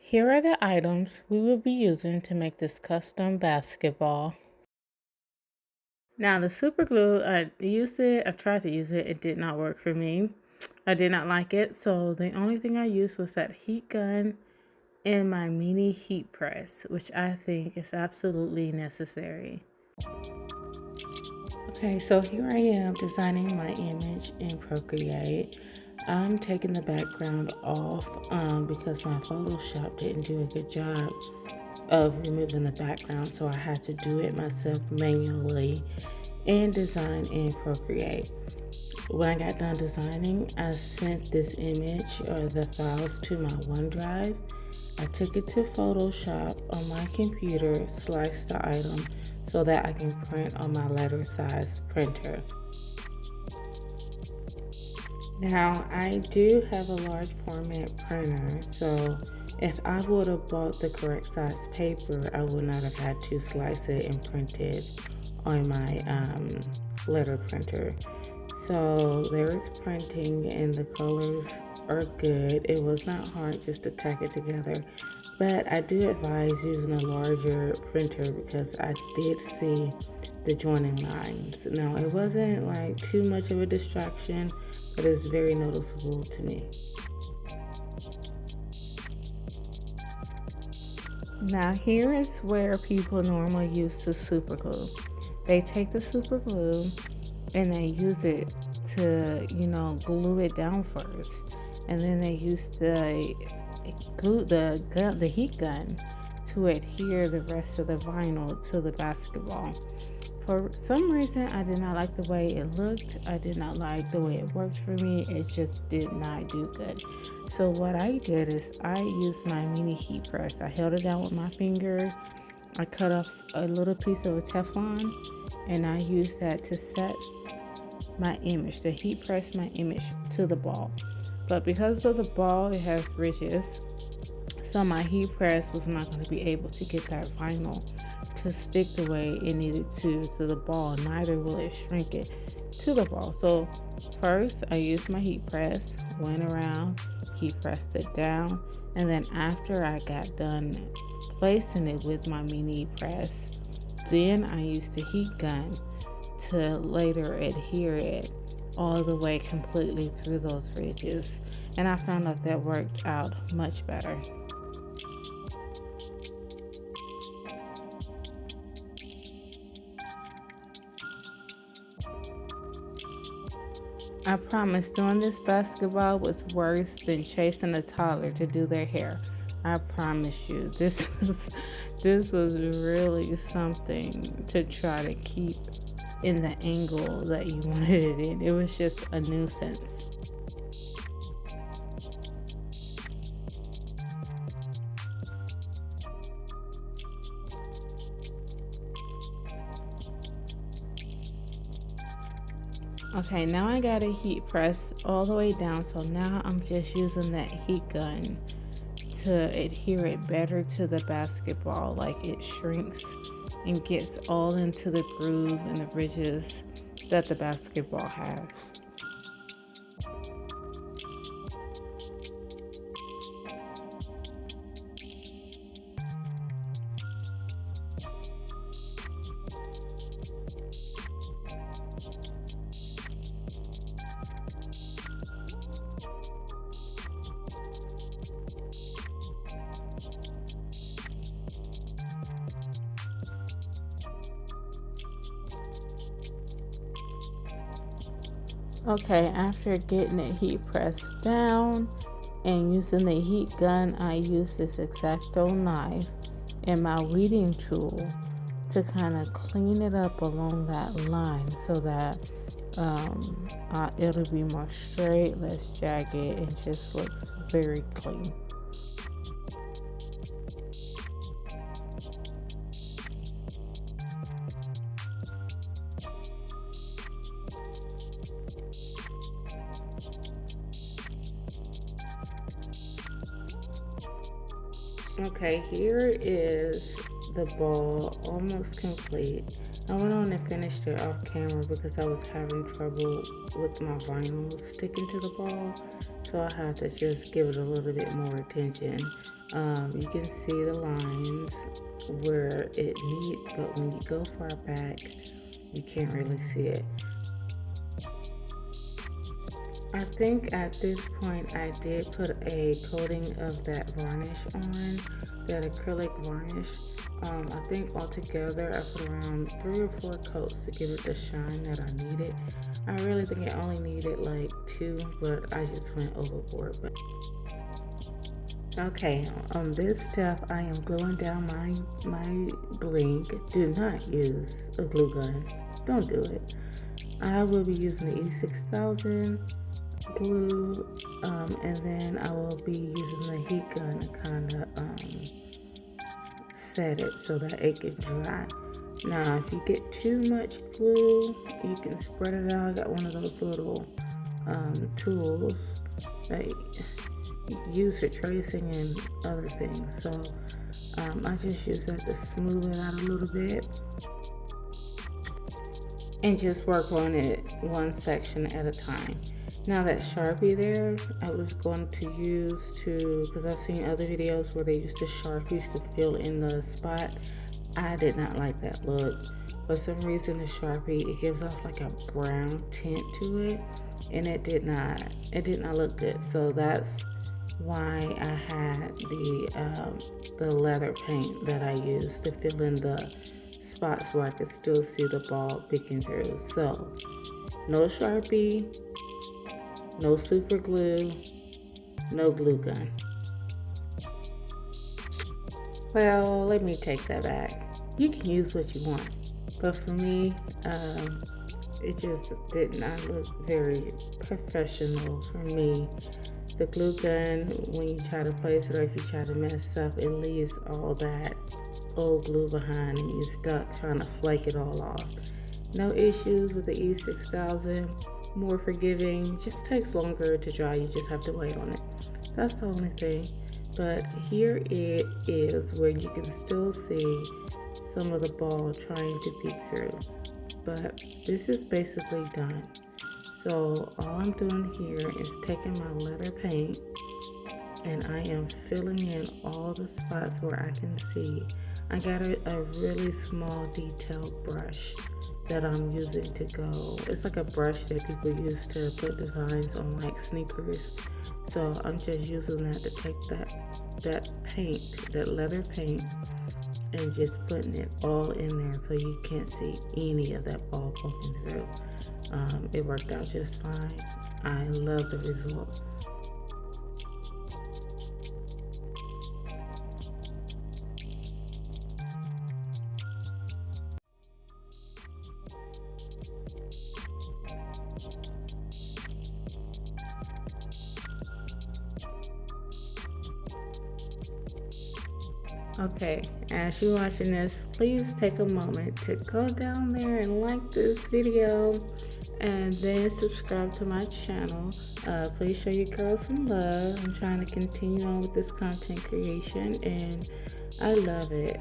Here are the items we will be using to make this custom basketball. Now the super glue, I tried to use it, it did not work for me. I did not like it, so the only thing I used was that heat gun and my mini heat press, which I think is absolutely necessary. Okay, so here I am designing my image in Procreate. I'm taking the background off because my Photoshop didn't do a good job of removing the background, so I had to do it myself manually in Design in Procreate. When I got done designing, I sent this image or the files to my OneDrive. I took it to Photoshop on my computer, sliced the item so that I can print on my letter size printer. Now, I do have a large format printer, so if I would have bought the correct size paper, I would not have had to slice it and print it on my letter printer. So there is printing and the colors are good. It was not hard just to tack it together, but I do advise using a larger printer because I did see the joining lines. Now it wasn't like too much of a distraction, but it was very noticeable to me. Now here is where people normally use the super glue. They take the super glue and they use it to, glue it down first, and then they use the heat gun to adhere the rest of the vinyl to the basketball. For some reason, I did not like the way it looked. I did not like the way it worked for me. It just did not do good. So what I did is I used my mini heat press. I held it down with my finger. I cut off a little piece of a Teflon, and I used that to set my image, to heat press my image to the ball. But because of the ball, it has ridges, so my heat press was not going to be able to get that vinyl to stick the way it needed to the ball. Neither will it shrink it to the ball. So first I used my heat press, went around, heat pressed it down, and then after I got done placing it with my mini press, then I used the heat gun to later adhere it all the way completely through those ridges, and I found out that worked out much better. I promise doing this basketball was worse than chasing a toddler to do their hair. I promise you, this was really something to try to keep in the angle that you wanted it in. It was just a nuisance. Okay, now I got a heat press all the way down, so now I'm just using that heat gun to adhere it better to the basketball, like it shrinks and gets all into the groove and the ridges that the basketball has. Okay, after getting it heat pressed down and using the heat gun, I use this X-Acto knife and my weeding tool to kind of clean it up along that line so that it'll be more straight, less jagged, and just looks very clean. Okay, here is the ball almost complete. I went on and finished it off camera because I was having trouble with my vinyl sticking to the ball. so I have to just give it a little bit more attention. You can see the lines where it meet, but when you go far back, you can't really see it. I think at this point I did put a coating of that varnish on, that acrylic varnish. I think altogether I put around 3 or 4 coats to give it the shine that I needed. I really think it only needed like 2, but I just went overboard. Okay, on this step I am gluing down my bling. Do not use a glue gun. Don't do it. I will be using the E6000 glue, and then I will be using the heat gun to kind of set it so that it can dry. Now, if you get too much glue, you can spread it out. I got one of those little tools that you can use for tracing and other things. So I just use that to smooth it out a little bit and just work on it one section at a time. Now that Sharpie there, I was going to use because I've seen other videos where they use the Sharpies to fill in the spot. I did not like that look. For some reason, the Sharpie, it gives off like a brown tint to it, and it did not look good. So that's why I had the leather paint that I used to fill in the spots where I could still see the ball peeking through. So no Sharpie, no super glue, no glue gun. Well, let me take that back. You can use what you want, but for me, it just did not look very professional for me. The glue gun, when you try to place it or if you try to mess up, it leaves all that old glue behind and you're stuck trying to flake it all off. No issues with the E6000, more forgiving, just takes longer to dry, you just have to wait on it. That's the only thing. But here it is where you can still see some of the ball trying to peek through. But this is basically done. So all I'm doing here is taking my leather paint and I am filling in all the spots where I can see. I got a really small detailed brush that I'm using to go. It's like a brush that people use to put designs on like sneakers. So I'm just using that to take that paint, that leather paint, and just putting it all in there so you can't see any of that ball poking through. It worked out just fine. I love the results. Okay, as you're watching this, please take a moment to go down there and like this video and then subscribe to my channel. Please show your girl some love. I'm trying to continue on with this content creation and I love it.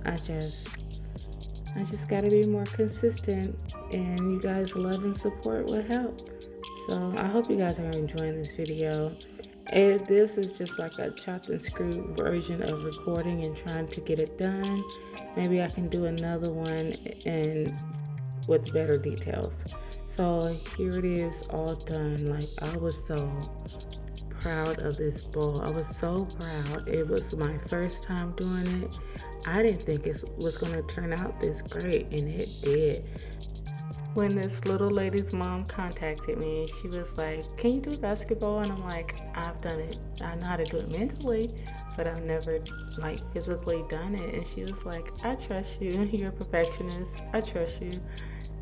I just gotta be more consistent and you guys' love and support will help. So I hope you guys are enjoying this video. And this is just like a chopped and screwed version of recording and trying to get it done. Maybe I can do another one and with better details. So here it is all done. Like I was so proud of this ball. I was so proud. It was my first time doing it. I didn't think it was going to turn out this great, and it did. When this little lady's mom contacted me, she was like, "Can you do basketball?" And I'm like, "I've done it. I know how to do it mentally, but I've never like physically done it." And she was like, "I trust you. You're a perfectionist. I trust you."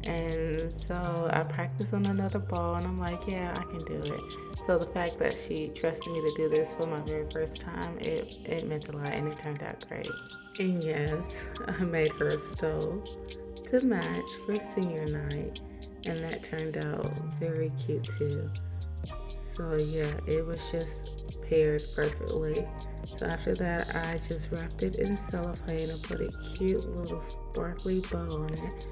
And so I practiced on another ball, and I'm like, "Yeah, I can do it." So the fact that she trusted me to do this for my very first time, it meant a lot, and it turned out great. And yes, I made her a stove to match for senior night, and that turned out very cute too. So yeah, it was just paired perfectly. So after that, I just wrapped it in cellophane and put a cute little sparkly bow on it,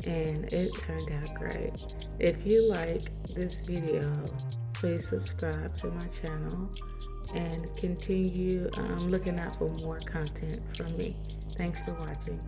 and it turned out great. If you like this video, please subscribe to my channel and continue looking out for more content from me. Thanks for watching.